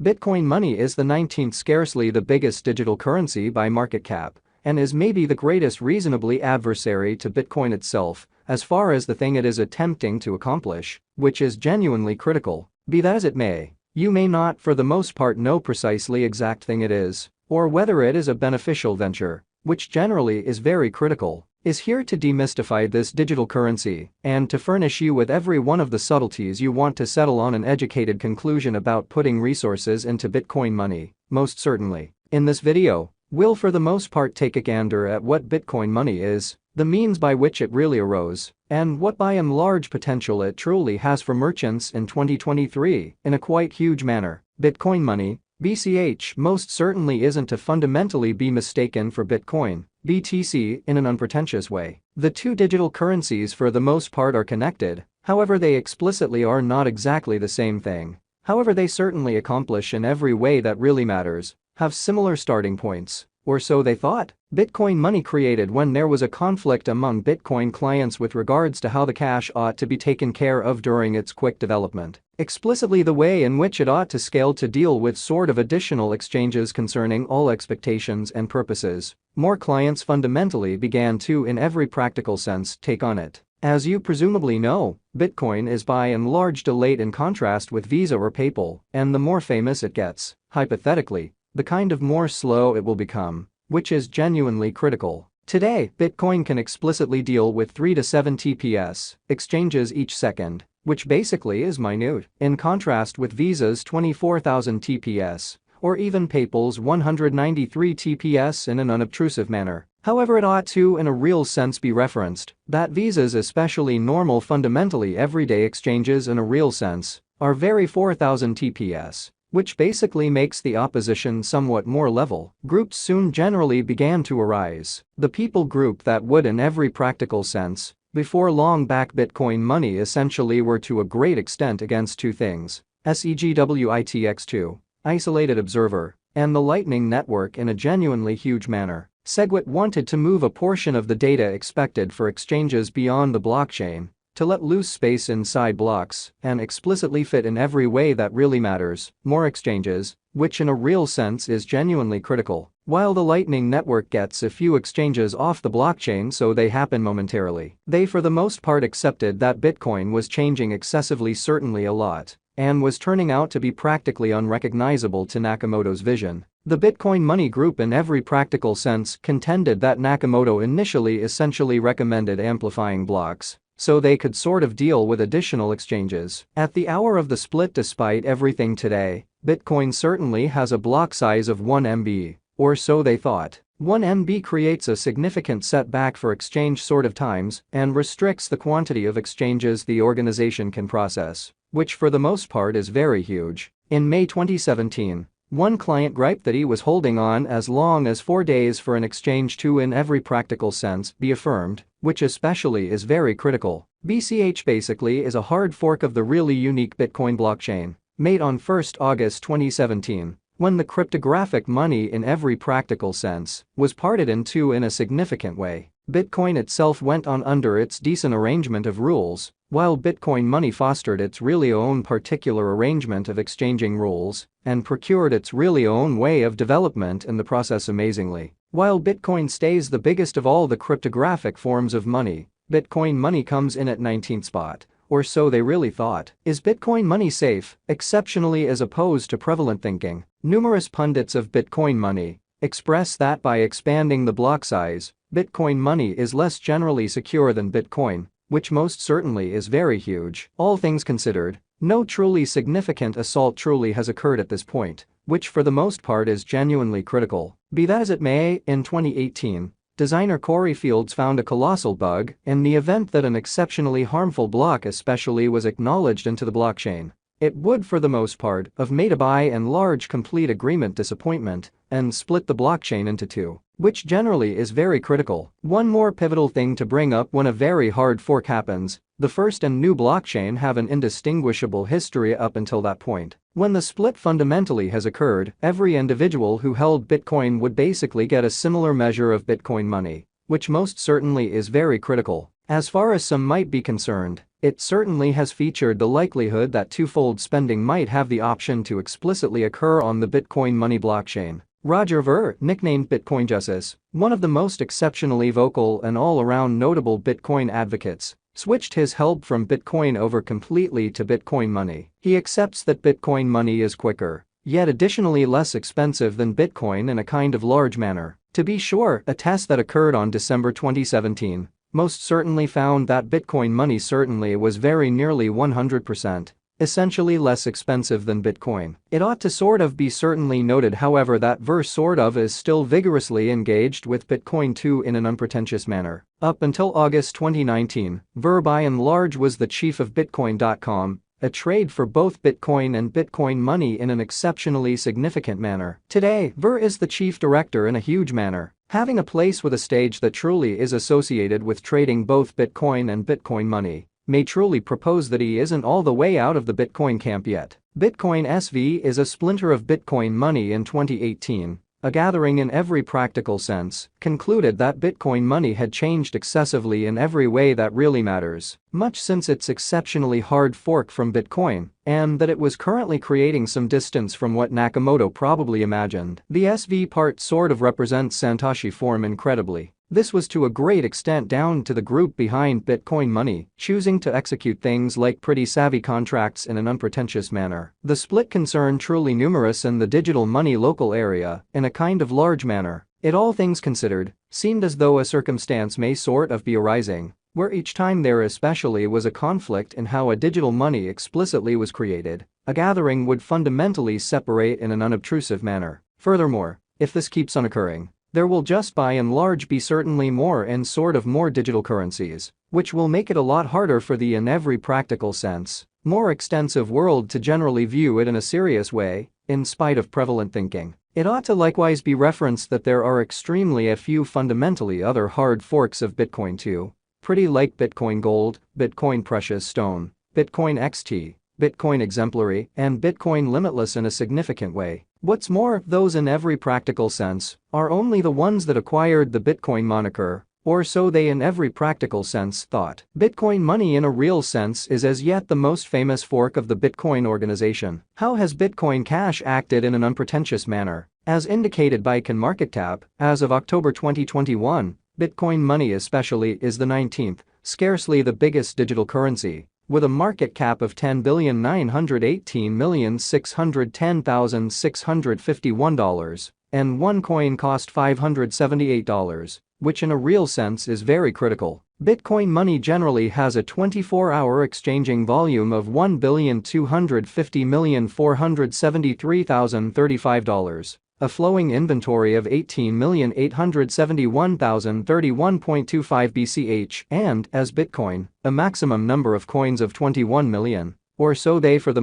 Bitcoin money is the 19th, scarcely the biggest digital currency by market cap, and is maybe the greatest reasonably adversary to Bitcoin itself as far as the thing it is attempting to accomplish, which is genuinely critical. Be that as it may, you may not for the most part know precisely exact thing it is, or whether it is a beneficial venture, which generally is very critical, is here to demystify this digital currency and to furnish you with every one of the subtleties you want to settle on an educated conclusion about putting resources into Bitcoin money. Most certainly, in this video, we'll for the most part take a gander at what Bitcoin money is, the means by which it really arose, and what by and large potential it truly has for merchants in 2023 in a quite huge manner. Bitcoin money, BCH, most certainly isn't to fundamentally be mistaken for Bitcoin, BTC, in an unpretentious way. The two digital currencies for the most part are connected, however they explicitly are not exactly the same thing. However they certainly accomplish in every way that really matters, have similar starting points, or so they thought. Bitcoin money created when there was a conflict among Bitcoin clients with regards to how the cash ought to be taken care of during its quick development. Explicitly the way in which it ought to scale to deal with sort of additional exchanges concerning all expectations and purposes. More clients fundamentally began to, in every practical sense, take on it. As you presumably know, Bitcoin is by and large delayed in contrast with Visa or PayPal, and the more famous it gets, hypothetically, the kind of more slow it will become, which is genuinely critical. Today, Bitcoin can explicitly deal with 3 to 7 TPS exchanges each second, which basically is minute, in contrast with Visa's 24,000 TPS, or even PayPal's 193 TPS in an unobtrusive manner. However, it ought to in a real sense be referenced that Visa's especially normal fundamentally everyday exchanges in a real sense are very 4,000 TPS, which basically makes the opposition somewhat more level. Groups soon generally began to arise. The people group that would in every practical sense, before long back Bitcoin money essentially were to a great extent against two things, SEGWITX2, Isolated Observer, and the Lightning Network in a genuinely huge manner. SegWit wanted to move a portion of the data expected for exchanges beyond the blockchain, to let loose space inside blocks and explicitly fit in every way that really matters, more exchanges, which in a real sense is genuinely critical, while the Lightning Network gets a few exchanges off the blockchain so they happen momentarily. They for the most part accepted that Bitcoin was changing excessively, certainly a lot, and was turning out to be practically unrecognizable to Nakamoto's vision. The Bitcoin money group in every practical sense contended that Nakamoto initially essentially recommended amplifying blocks so they could sort of deal with additional exchanges. At the hour of the split, despite everything today, Bitcoin certainly has a block size of 1 MB, or so they thought. 1 MB creates a significant setback for exchange sort of times and restricts the quantity of exchanges the organization can process, which for the most part is very huge. In May 2017, one client griped that he was holding on as long as 4 days for an exchange to in every practical sense be affirmed, which especially is very critical. BCH basically is a hard fork of the really unique Bitcoin blockchain, made on 1st August 2017, when the cryptographic money in every practical sense was parted in two in a significant way. Bitcoin itself went on under its decent arrangement of rules, while Bitcoin money fostered its really own particular arrangement of exchanging rules and procured its really own way of development in the process. Amazingly, while Bitcoin stays the biggest of all the cryptographic forms of money, Bitcoin money comes in at 19th spot, or so they really thought. Is Bitcoin money safe? Exceptionally, as opposed to prevalent thinking, numerous pundits of Bitcoin money express that by expanding the block size, Bitcoin money is less generally secure than Bitcoin, which most certainly is very huge. All things considered, no truly significant assault truly has occurred at this point, which for the most part is genuinely critical. Be that as it may, in 2018, designer Corey Fields found a colossal bug in the event that an exceptionally harmful block especially was acknowledged into the blockchain. It would for the most part have made a by and large complete agreement disappointment and split the blockchain into two, which generally is very critical. One more pivotal thing to bring up: when a very hard fork happens, the first and new blockchain have an indistinguishable history up until that point. When the split fundamentally has occurred, every individual who held Bitcoin would basically get a similar measure of Bitcoin money, which most certainly is very critical. As far as some might be concerned, it certainly has featured the likelihood that twofold spending might have the option to explicitly occur on the Bitcoin money blockchain. Roger Ver, nicknamed Bitcoin Justice, one of the most exceptionally vocal and all-around notable Bitcoin advocates, switched his help from Bitcoin over completely to Bitcoin money. He accepts that Bitcoin money is quicker, yet additionally less expensive than Bitcoin in a kind of large manner. To be sure, a test that occurred on December 2017 most certainly found that Bitcoin money certainly was very nearly 100%. Essentially less expensive than Bitcoin. It ought to sort of be certainly noted, however, that Ver sort of is still vigorously engaged with Bitcoin too in an unpretentious manner. Up until August 2019, Ver by and large was the chief of Bitcoin.com, a trade for both Bitcoin and Bitcoin money in an exceptionally significant manner. Today, Ver is the chief director in a huge manner, having a place with a stage that truly is associated with trading both Bitcoin and Bitcoin money. May truly propose that he isn't all the way out of the Bitcoin camp yet. Bitcoin SV is a splinter of Bitcoin money in 2018. A gathering in every practical sense concluded that Bitcoin money had changed excessively in every way that really matters, much since its exceptionally hard fork from Bitcoin, and that it was currently creating some distance from what Nakamoto probably imagined. The SV part sort of represents Satoshi form incredibly. This was to a great extent down to the group behind Bitcoin money, choosing to execute things like pretty savvy contracts in an unpretentious manner. The split concerned truly numerous in the digital money local area, in a kind of large manner. It, all things considered, seemed as though a circumstance may sort of be arising, where each time there especially was a conflict in how a digital money explicitly was created, a gathering would fundamentally separate in an unobtrusive manner. Furthermore, if this keeps on occurring, there will just by and large be certainly more and sort of more digital currencies, which will make it a lot harder for the, in every practical sense, more extensive world to generally view it in a serious way, in spite of prevalent thinking. It ought to likewise be referenced that there are extremely a few fundamentally other hard forks of Bitcoin too, pretty like Bitcoin Gold, Bitcoin Precious Stone, Bitcoin XT, Bitcoin Exemplary, and Bitcoin Limitless in a significant way. What's more, those in every practical sense are only the ones that acquired the Bitcoin moniker, or so they in every practical sense thought. Bitcoin money in a real sense is as yet the most famous fork of the Bitcoin organization. How has Bitcoin Cash acted in an unpretentious manner? As indicated by CoinMarketCap, as of October 2021, Bitcoin money especially is the 19th, scarcely the biggest digital currency, with a market cap of $10,918,610,651, and one coin cost $578, which in a real sense is very critical. Bitcoin money generally has a 24-hour exchanging volume of $1,250,473,035, a flowing inventory of 18,871,031.25 BCH, and, as Bitcoin, a maximum number of coins of 21 million, or so they for the